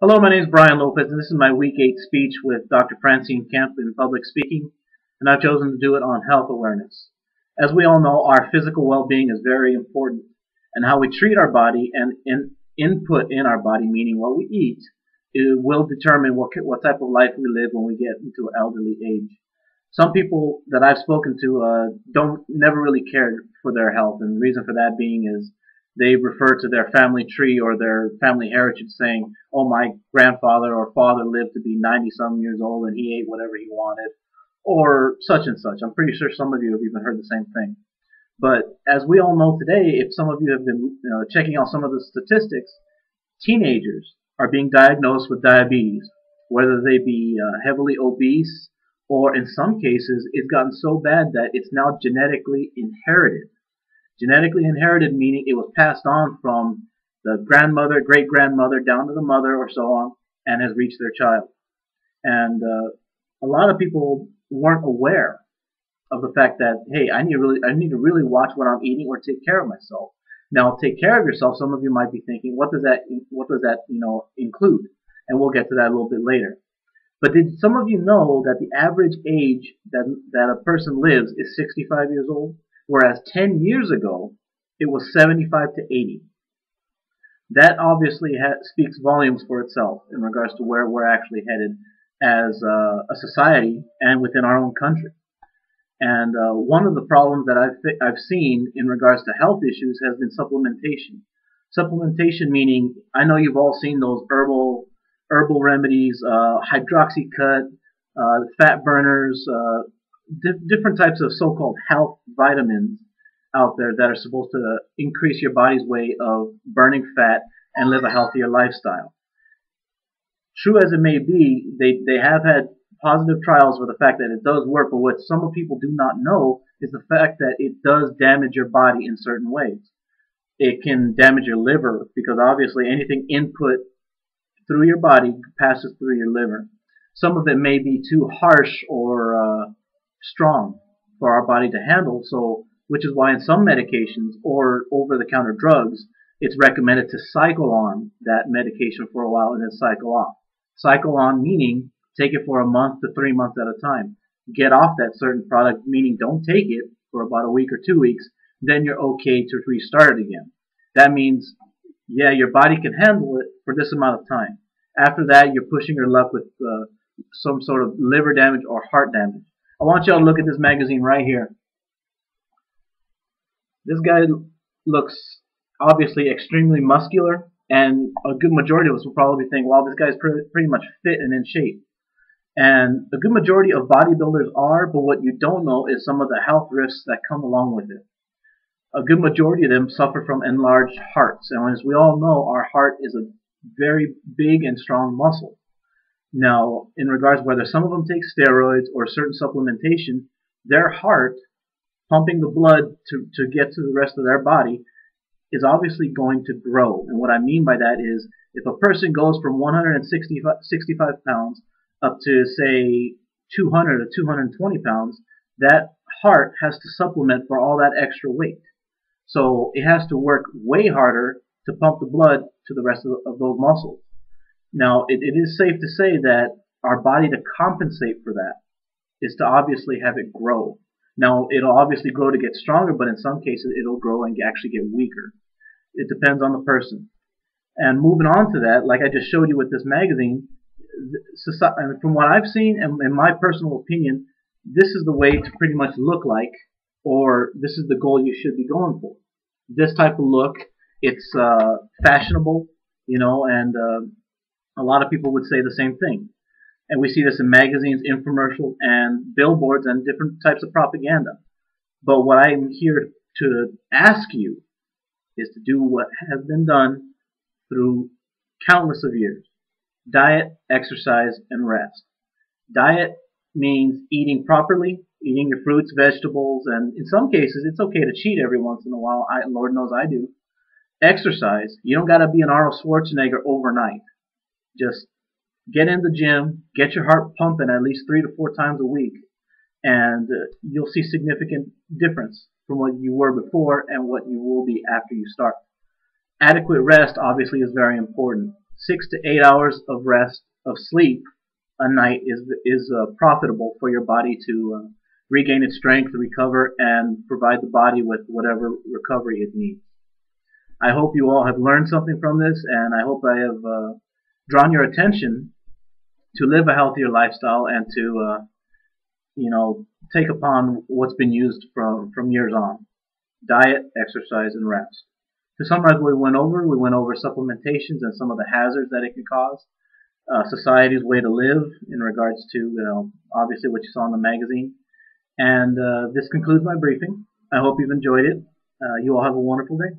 Hello, my name is Brian Lopez, and this is my Week 8 speech with Dr. Francine Kemp in public speaking, and I've chosen to do it on health awareness. As we all know, our physical well-being is very important, and how we treat our body and input in our body, meaning what we eat, it will determine what type of life we live when we get into elderly age. Some people that I've spoken to don't never really cared for their health, and the reason for that being is they refer to their family tree or their family heritage saying, oh, my grandfather or father lived to be 90 some years old and he ate whatever he wanted, or such and such. I'm pretty sure some of you have even heard the same thing. But as we all know today, if some of you have been checking out some of the statistics, teenagers are being diagnosed with diabetes, whether they be heavily obese, or in some cases, it's gotten so bad that it's now genetically inherited. Genetically inherited meaning it was passed on from the grandmother, great grandmother, down to the mother, or so on, and has reached their child. And a lot of people weren't aware of the fact that, hey, I need to really watch what I'm eating or take care of myself. Now, take care of yourself. Some of you might be thinking, what does that include? And we'll get to that a little bit later. But did some of you know that the average age that a person lives is 65 years old, whereas 10 years ago it was 75 to 80? That obviously speaks volumes for itself in regards to where we're actually headed as a society and within our own country. And one of the problems that I've seen in regards to health issues has been supplementation. Supplementation meaning, I know you've all seen those herbal remedies, hydroxycut, fat burners, different types of so-called health vitamins out there that are supposed to increase your body's way of burning fat and live a healthier lifestyle. True as it may be, they have had positive trials with the fact that it does work, but what some people do not know is the fact that it does damage your body in certain ways. It can damage your liver because obviously anything input through your body passes through your liver. Some of it may be too harsh or strong for our body to handle, so which is why in some medications or over-the-counter drugs, it's recommended to cycle on that medication for a while and then cycle off. Cycle on meaning take it for a month to 3 months at a time. Get off that certain product, meaning don't take it for about a week or 2 weeks, then you're okay to restart it again. That means, yeah, your body can handle it for this amount of time. After that, you're pushing your luck with some sort of liver damage or heart damage. I want y'all to look at this magazine right here. This guy looks obviously extremely muscular, and a good majority of us will probably think, wow, this guy's pretty much fit and in shape. And a good majority of bodybuilders are, but what you don't know is some of the health risks that come along with it. A good majority of them suffer from enlarged hearts, and as we all know, our heart is a very big and strong muscle. Now, in regards whether some of them take steroids or certain supplementation, their heart pumping the blood to get to the rest of their body is obviously going to grow. And what I mean by that is if a person goes from 165 pounds up to, say, 200 or 220 pounds, that heart has to supplement for all that extra weight. So it has to work way harder to pump the blood to the rest of those muscles. Now, it is safe to say that our body, to compensate for that, is to obviously have it grow. Now, it'll obviously grow to get stronger, but in some cases, it'll grow and actually get weaker. It depends on the person. And moving on to that, like I just showed you with this magazine, from what I've seen and in my personal opinion, this is the way to pretty much look like, or this is the goal you should be going for. This type of look, it's fashionable, and a lot of people would say the same thing. And we see this in magazines, infomercials, and billboards and different types of propaganda. But what I'm here to ask you is to do what has been done through countless of years. Diet, exercise, and rest. Diet means eating properly, eating your fruits, vegetables, and in some cases, it's okay to cheat every once in a while. Lord knows I do. Exercise. You don't got to be an Arnold Schwarzenegger overnight. Just get in the gym, get your heart pumping at least 3 to 4 times a week, and you'll see significant difference from what you were before and what you will be after you start. Adequate rest obviously is very important. 6 to 8 hours of rest, of sleep a night is profitable for your body to regain its strength, recover, and provide the body with whatever recovery it needs. I hope you all have learned something from this, and I hope I have drawn your attention to live a healthier lifestyle and to take upon what's been used from years on: diet, exercise, and rest. To summarize what we went over supplementations and some of the hazards that it can cause, society's way to live in regards to obviously what you saw in the magazine. And this concludes my briefing. I hope you've enjoyed it. You all have a wonderful day.